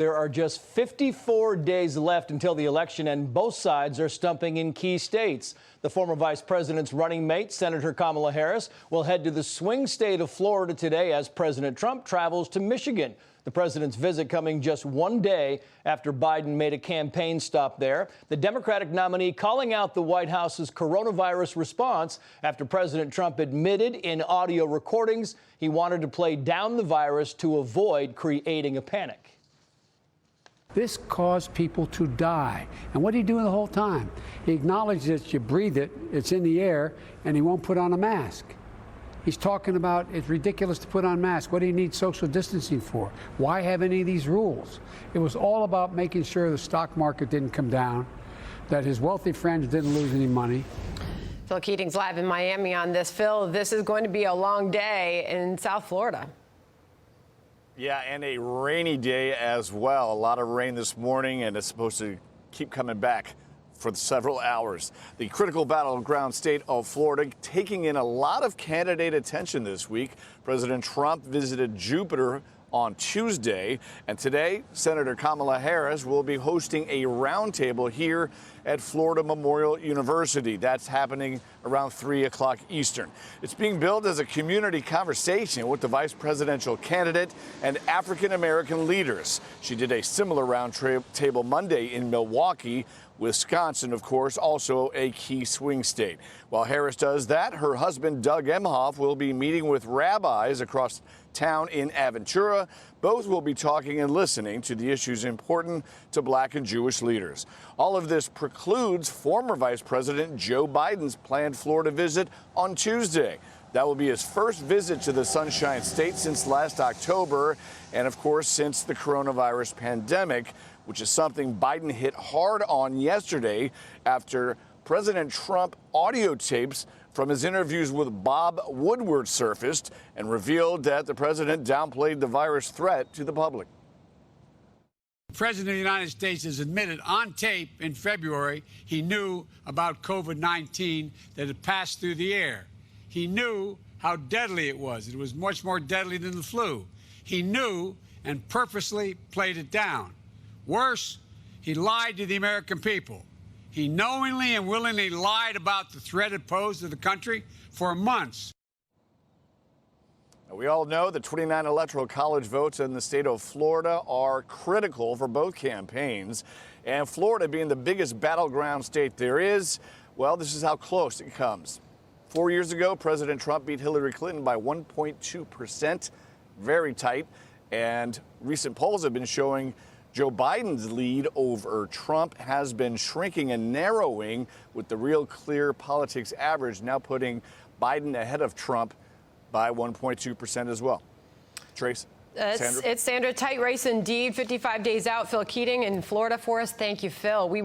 There are just 54 days left until the election, and both sides are stumping in key states. The former vice president's running mate, Senator Kamala Harris, will head to the swing state of Florida today as President Trump travels to Michigan. The president's visit coming just one day after Biden made a campaign stop there. The Democratic nominee calling out the White House's coronavirus response after President Trump admitted in audio recordings he wanted to play down the virus to avoid creating a panic. This caused people to die. And what did he do the whole time? He acknowledged that you breathe it, it's in the air, and he won't put on a mask. He's talking about it's ridiculous to put on masks. What do you need social distancing for? Why have any of these rules? It was all about making sure the stock market didn't come down, that his wealthy friends didn't lose any money. Phil Keating's live in Miami on this. Phil, this is going to be a long day in South Florida. Yeah, and a rainy day as well. A lot of rain this morning, and it's supposed to keep coming back for several hours. The critical battleground state of Florida taking in a lot of candidate attention this week. President Trump visited Jupiter on Tuesday, and today Senator Kamala Harris will be hosting a roundtable here at Florida Memorial University. That's happening around 3 o'clock Eastern. It's being billed as a community conversation with the vice presidential candidate and African-American leaders. She did a similar roundtable Monday in Milwaukee. Wisconsin, of course, also a key swing state. While Harris does that, her husband, Doug Emhoff, will be meeting with rabbis across town in Aventura. Both will be talking and listening to the issues important to Black and Jewish leaders. All of this precludes former Vice President Joe Biden's planned Florida visit on Tuesday. That will be his first visit to the Sunshine State since last October, and of course, since the coronavirus pandemic, which is something Biden hit hard on yesterday after President Trump audio tapes from his interviews with Bob Woodward surfaced and revealed that the president downplayed the virus threat to the public. The President of the United States has admitted on tape in February he knew about COVID-19 that had passed through the air. He knew how deadly it was. It was much more deadly than the flu. He knew and purposely played it down. Worse, he lied to the American people. He knowingly and willingly lied about the threat it posed to the country for months. We all know the 29 electoral college votes in the state of Florida are critical for both campaigns. And Florida being the biggest battleground state there is, well, this is how close it comes. 4 years ago, President Trump beat Hillary Clinton by 1.2%, very tight. And recent polls have been showing Joe Biden's lead over Trump has been shrinking and narrowing, with the Real Clear Politics average now putting Biden ahead of Trump by 1.2% as well. Trace? It's Sandra, tight race indeed. 55 days out. Phil Keating in Florida for us. Thank you, Phil.